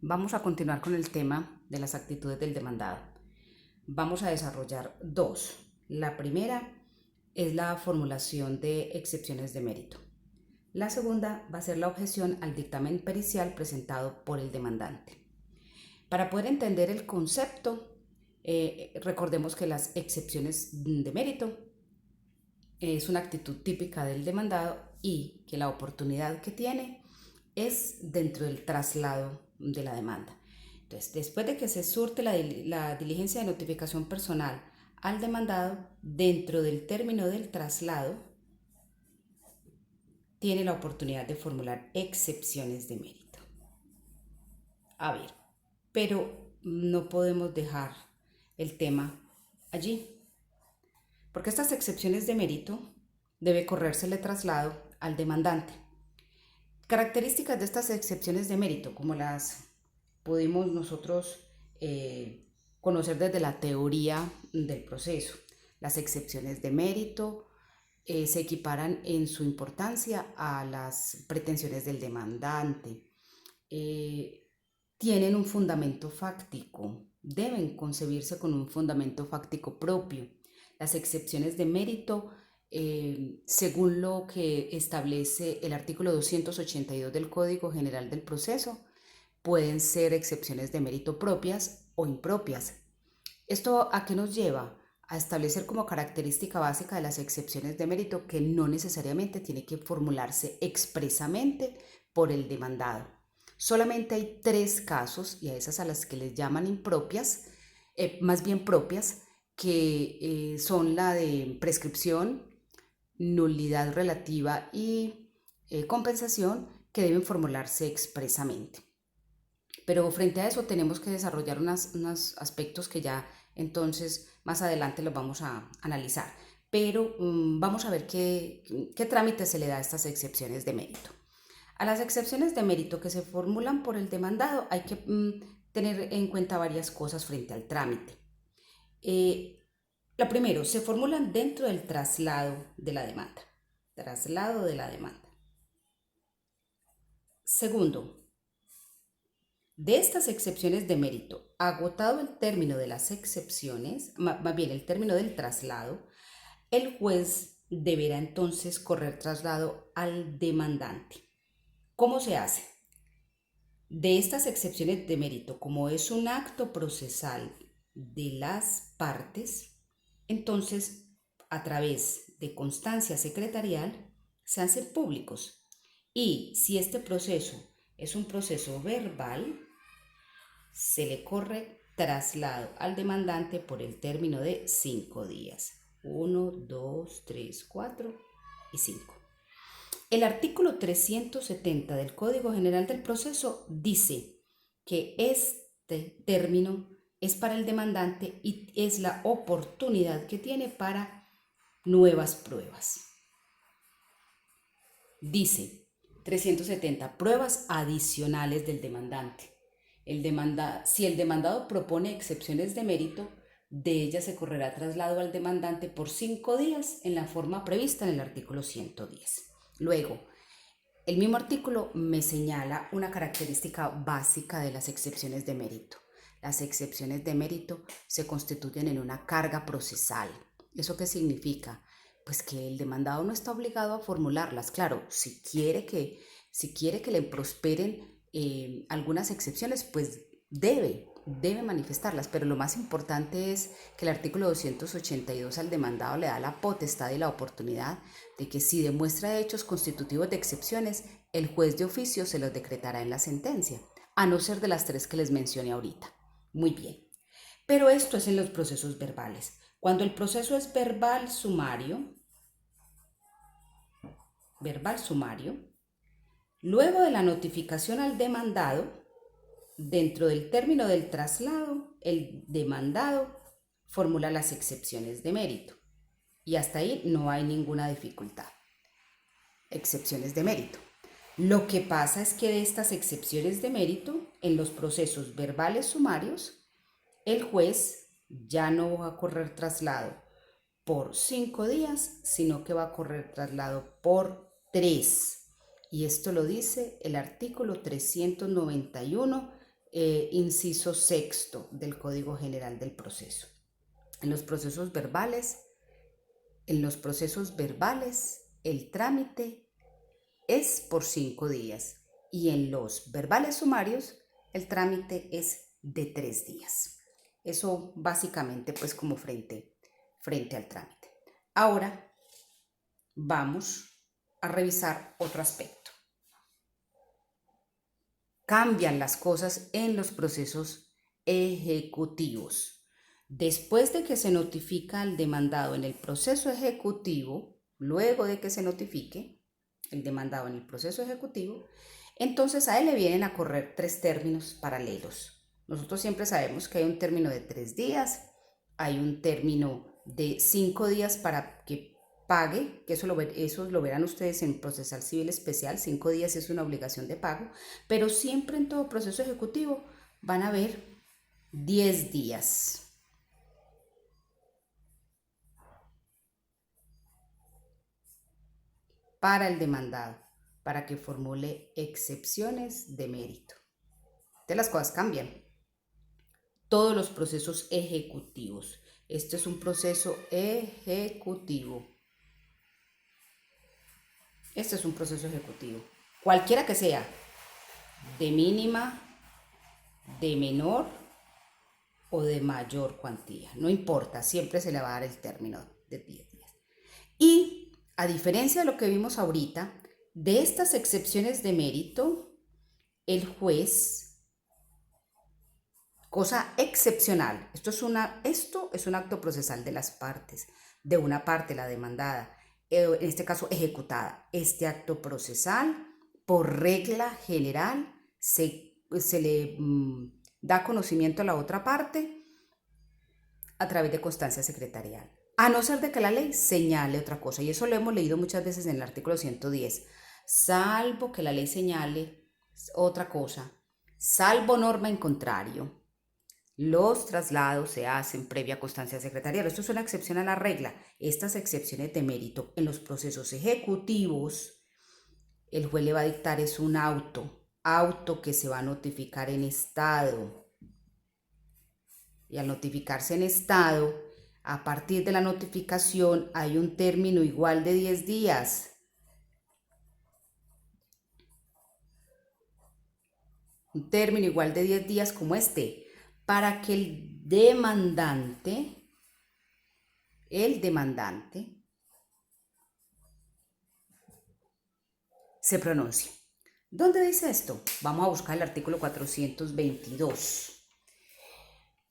Vamos a continuar con el tema de las actitudes del demandado. Vamos a desarrollar dos. La primera es la formulación de excepciones de mérito. La segunda va a ser la objeción al dictamen pericial presentado por el demandante. Para poder entender el concepto, recordemos que las excepciones de mérito es una actitud típica del demandado y que la oportunidad que tiene es dentro del traslado de la demanda. Entonces, después de que se surte la diligencia de notificación personal al demandado, dentro del término del traslado, tiene la oportunidad de formular excepciones de mérito. A ver, pero no podemos dejar el tema allí, porque estas excepciones de mérito debe corrérsele traslado al demandante. Características de estas excepciones de mérito, como las pudimos nosotros conocer desde la teoría del proceso. Las excepciones de mérito se equiparan en su importancia a las pretensiones del demandante. Tienen un fundamento fáctico, deben concebirse con un fundamento fáctico propio. Las excepciones de mérito, según lo que establece el artículo 282 del Código General del Proceso, pueden ser excepciones de mérito propias o impropias. ¿Esto a qué nos lleva? A establecer como característica básica de las excepciones de mérito que no necesariamente tiene que formularse expresamente por el demandado. Solamente hay 3 casos, y a esas a las que les llaman impropias, más bien propias, que son la de prescripción, nulidad relativa y compensación, que deben formularse expresamente. Pero frente a eso tenemos que desarrollar unos aspectos que ya entonces más adelante los vamos a analizar. Pero vamos a ver qué trámite se le da a estas excepciones de mérito. A las excepciones de mérito que se formulan por el demandado hay que tener en cuenta varias cosas frente al trámite. Lo primero, se formulan dentro del traslado de la demanda. Traslado de la demanda. Segundo, de estas excepciones de mérito, agotado el término de las excepciones, más bien el término del traslado, el juez deberá entonces correr traslado al demandante. ¿Cómo se hace? De estas excepciones de mérito, como es un acto procesal de las partes, entonces a través de constancia secretarial se hacen públicos. Y si este proceso es un proceso verbal, se le corre traslado al demandante por el término de 5 días. 1, 2, 3, 4 y 5. El artículo 370 del Código General del Proceso dice que este término es para el demandante y es la oportunidad que tiene para nuevas pruebas. Dice 370, pruebas adicionales del demandante. Si el demandado propone excepciones de mérito, de ellas se correrá traslado al demandante por 5 días en la forma prevista en el artículo 110. Luego, el mismo artículo me señala una característica básica de las excepciones de mérito. Las excepciones de mérito se constituyen en una carga procesal. ¿Eso qué significa? Pues que el demandado no está obligado a formularlas. Claro, si quiere que le prosperen algunas excepciones, pues debe manifestarlas, pero lo más importante es que el artículo 282 al demandado le da la potestad y la oportunidad de que si demuestra hechos constitutivos de excepciones, el juez de oficio se los decretará en la sentencia, a no ser de las 3 que les mencioné ahorita. Muy bien, pero esto es en los procesos verbales. Cuando el proceso es verbal sumario, luego de la notificación al demandado, dentro del término del traslado, el demandado formula las excepciones de mérito. Y hasta ahí no hay ninguna dificultad. Excepciones de mérito. Lo que pasa es que de estas excepciones de mérito, en los procesos verbales sumarios, el juez ya no va a correr traslado por 5 días, sino que va a correr traslado por 3. Y esto lo dice el artículo 391 inciso sexto del Código General del Proceso. En los procesos verbales, el trámite es por 5 días y en los verbales sumarios el trámite es de 3 días. Eso básicamente pues como frente al trámite. Ahora vamos a revisar otro aspecto. Cambian las cosas en los procesos ejecutivos. Después de que se notifica al demandado en el proceso ejecutivo, luego de que se notifique el demandado en el proceso ejecutivo, entonces a él le vienen a correr 3 términos paralelos. Nosotros siempre sabemos que hay un término de 3 días, hay un término de 5 días para que pague, que eso lo verán ustedes en procesal civil especial, 5 días es una obligación de pago, pero siempre en todo proceso ejecutivo van a haber 10 días. Para el demandado, para que formule excepciones de mérito. Entonces las cosas cambian. Todos los procesos ejecutivos. Este es un proceso ejecutivo. Este es un proceso ejecutivo. Cualquiera que sea, de mínima, de menor o de mayor cuantía. No importa, siempre se le va a dar el término de 10 días. Y a diferencia de lo que vimos ahorita, de estas excepciones de mérito, el juez, cosa excepcional, esto es un acto procesal de las partes, de una parte, la demandada, en este caso ejecutada. Este acto procesal, por regla general, se le da conocimiento a la otra parte a través de constancia secretarial. A no ser de que la ley señale otra cosa, y eso lo hemos leído muchas veces en el artículo 110, salvo que la ley señale otra cosa, salvo norma en contrario, los traslados se hacen previa constancia secretarial. Esto es una excepción a la regla. Estas excepciones de mérito en los procesos ejecutivos, el juez le va a dictar es un auto que se va a notificar en estado. Y al notificarse en estado, a partir de la notificación hay un término igual de 10 días. Un término igual de 10 días como este, para que el demandante se pronuncie. ¿Dónde dice esto? Vamos a buscar el artículo 422.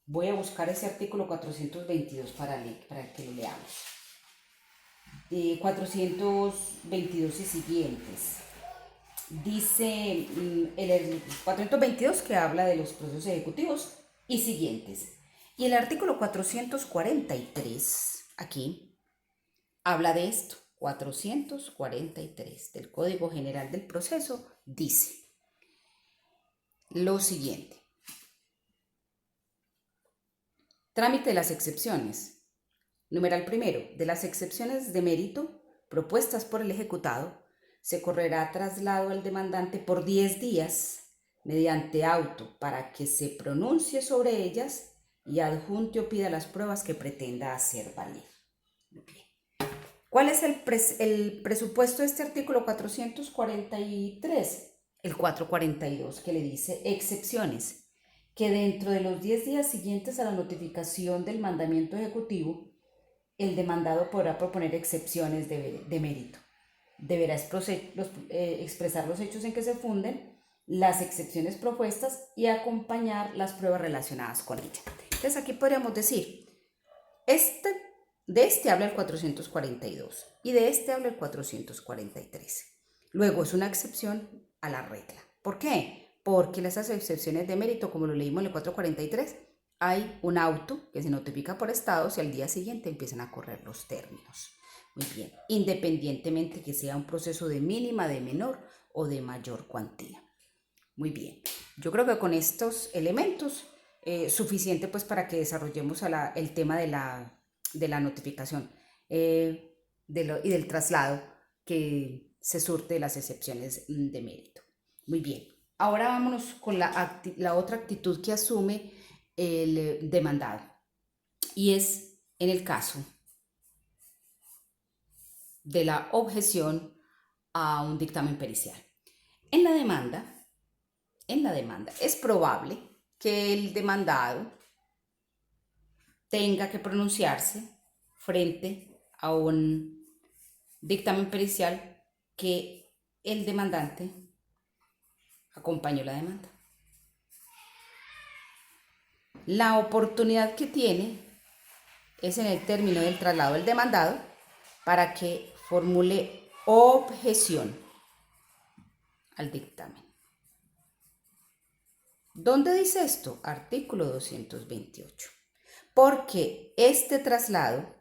Voy a buscar ese artículo 422 para que lo leamos. 422 y siguientes. Dice el 422 que habla de los procesos ejecutivos y siguientes. Y el artículo 443, aquí, habla de esto. 443 del Código General del Proceso dice lo siguiente. Trámite de las excepciones. Numeral primero. De las excepciones de mérito propuestas por el ejecutado, se correrá traslado al demandante por 10 días mediante auto para que se pronuncie sobre ellas y adjunte o pida las pruebas que pretenda hacer valer. Okay. ¿Cuál es el presupuesto de este artículo 443? El 442, que le dice excepciones, que dentro de los 10 días siguientes a la notificación del mandamiento ejecutivo, el demandado podrá proponer excepciones de mérito. Deberá expresar los hechos en que se funden las excepciones propuestas y acompañar las pruebas relacionadas con ella. Entonces aquí podríamos decir, de este habla el 442 y de este habla el 443. Luego es una excepción a la regla. ¿Por qué? Porque esas excepciones de mérito, como lo leímos en el 443, hay un auto que se notifica por estados y al día siguiente empiezan a correr los términos. Muy bien, independientemente que sea un proceso de mínima, de menor o de mayor cuantía. Muy bien, yo creo que con estos elementos suficiente pues para que desarrollemos el tema de la notificación y del traslado que se surte de las excepciones de mérito. Muy bien, Ahora vámonos con la otra actitud que asume el demandado, y es en el caso de la objeción a un dictamen pericial. En la demanda, es probable que el demandado tenga que pronunciarse frente a un dictamen pericial que el demandante acompañó la demanda. La oportunidad que tiene es en el término del traslado del demandado para que formule objeción al dictamen. ¿Dónde dice esto? Artículo 228. Porque este traslado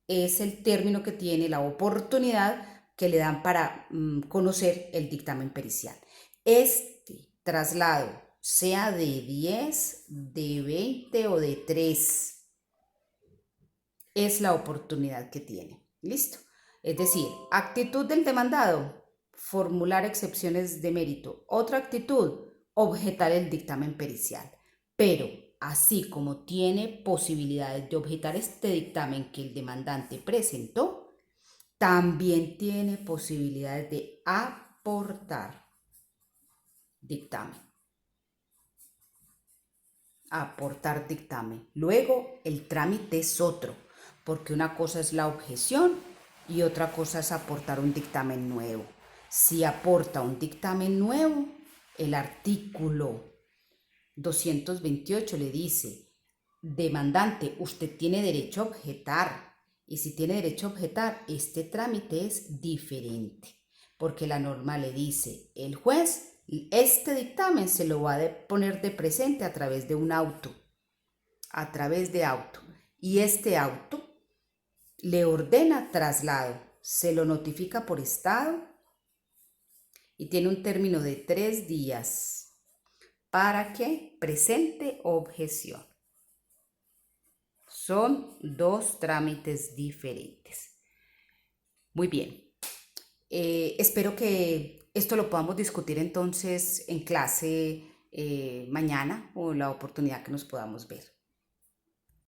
es el término que tiene la oportunidad que le dan para conocer el dictamen pericial. Este traslado, sea de 10, de 20 o de 3, es la oportunidad que tiene. ¿Listo? Es decir, actitud del demandado, formular excepciones de mérito. Otra actitud, objetar el dictamen pericial. Pero así como tiene posibilidades de objetar este dictamen que el demandante presentó, también tiene posibilidades de aportar dictamen. Aportar dictamen. Luego, el trámite es otro, porque una cosa es la objeción y otra cosa es aportar un dictamen nuevo. Si aporta un dictamen nuevo, el artículo 228 le dice: demandante, usted tiene derecho a objetar, y si tiene derecho a objetar, este trámite es diferente, porque la norma le dice: el juez este dictamen se lo va a poner de presente a través de un auto, y este auto le ordena traslado, se lo notifica por estado y tiene un término de 3 días para que presente objeción. Son 2 trámites diferentes. Muy bien. Espero que esto lo podamos discutir entonces en clase mañana, o la oportunidad que nos podamos ver.